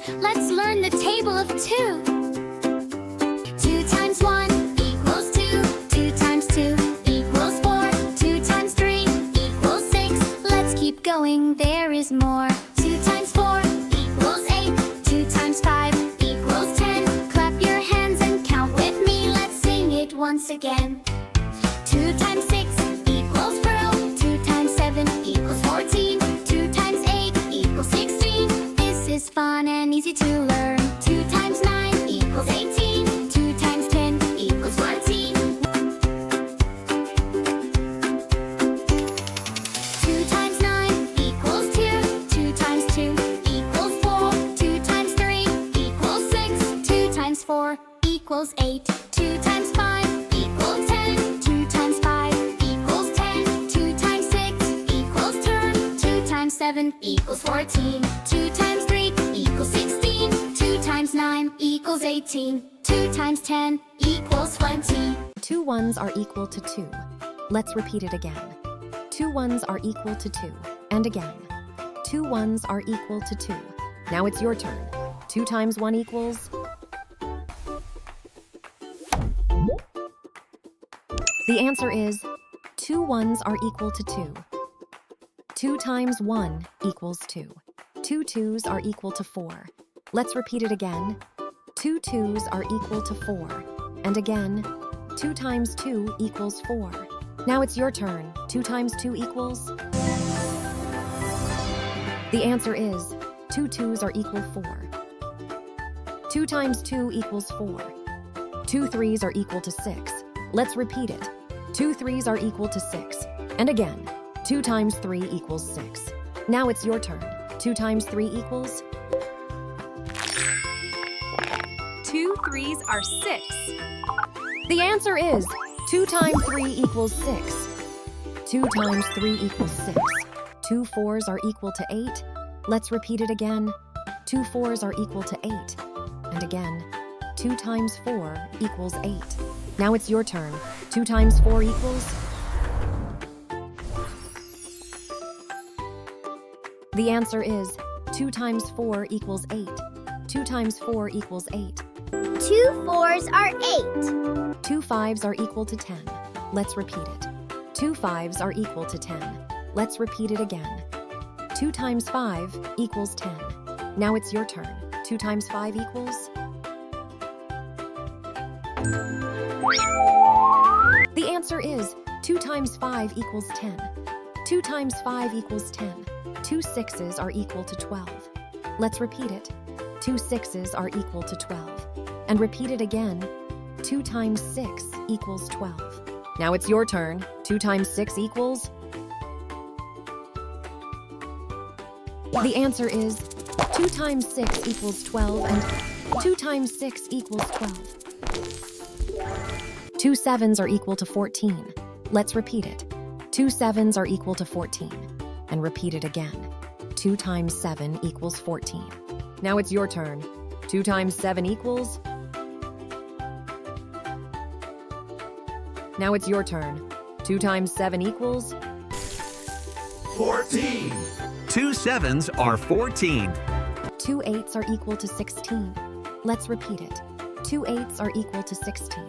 Let's learn the table of 2. 2 times 1 equals 2. 2 times 2 equals 4. 2 times 3 equals 6. Let's keep going, there is more. 2 times 4 equals 8. 2 times 5 equals 10. Clap your hands and count with me. Let's sing it once again. 2 times 6 equals 12. 2 times 7 equals 14. 2 times 8 equals 16. This is fun and easy to learn. 2 times 9 equals 18. 2 times 10 equals 14. 2 times 9 equals 2. 2 times 2 equals 4. 2 times 3 equals 6. 2 times 4 equals 8. 2 times 5 equals 10. 2 times 5 equals 10. 2 times 6 equals 10. 2 times 7 equals 14. 2 times 3 equals 16. 2 times 9 equals 18. 2 times 10 equals 20. 2 ones are equal to 2. Let's repeat it again. 2 ones are equal to 2. And again. 2 ones are equal to 2. Now it's your turn. 2 times 1 equals... The answer is 2 ones are equal to 2. 2 times 1 equals 2. 2 twos are equal to 4. Let's repeat it again. 2 twos are equal to 4. And again, 2 times 2 equals 4. Now it's your turn. 2 times 2 equals... The answer is 2 twos are equal 4. 2 times 2 equals 4. 2 threes are equal to 6. Let's repeat it. 2 threes are equal to 6. And again, 2 times 3 equals 6. Now it's your turn. 2 times 3 equals... 2 threes are 6. The answer is 2 times 3 equals 6. 2 times 3 equals 6. 2 fours are equal to 8. Let's repeat it again. 2 fours are equal to 8. And again, 2 times 4 equals 8. Now it's your turn. 2 times 4 equals... The answer is 2 times 4 equals 8. 2 times 4 equals 8. 2 fours are 8. 2 fives are equal to 10. Let's repeat it. 2 fives are equal to 10. Let's repeat it again. 2 times 5 equals 10. Now it's your turn. 2 times 5 equals... The answer is 2 times 5 equals 10. 2 times 5 equals 10. 2 sixes are equal to 12. Let's repeat it. 2 sixes are equal to 12. And repeat it again. 2 times 6 equals 12. Now it's your turn. 2 times 6 equals... The answer is 2 times 6 equals 12 and 2 times 6 equals 12. 2 sevens are equal to 14. Let's repeat it. 2 sevens are equal to 14. And repeat it again. 2 times 7 equals 14. Now it's your turn. 2 times 7 equals... Now it's your turn. 2 times 7 equals... 14. 2 sevens are 14. 2 eights are equal to 16. Let's repeat it. 2 eights are equal to 16.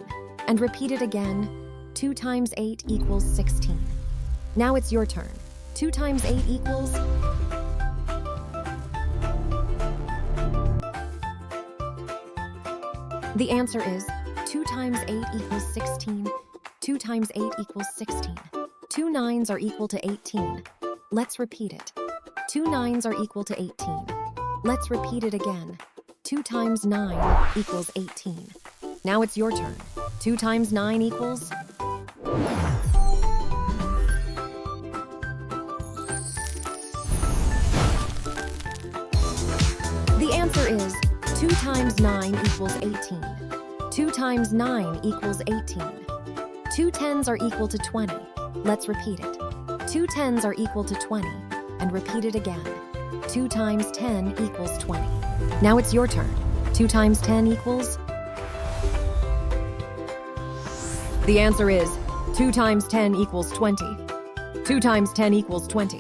And repeat it again. 2 times 8 equals 16. Now it's your turn. 2 times 8 equals... The answer is 2 times 8 equals 16. 2 times 8 equals 16. 2 nines are equal to 18. Let's repeat it. 2 nines are equal to 18. Let's repeat it again. 2 times 9 equals 18. Now it's your turn. 2 times 9 equals... The answer is 2 times 9 equals 18. 2 times 9 equals 18. 2 tens are equal to 20. Let's repeat it. 2 tens are equal to 20. And repeat it again. 2 times 10 equals 20. Now it's your turn. 2 times 10 equals... The answer is 2 times 10 equals 20. 2 times 10 equals 20.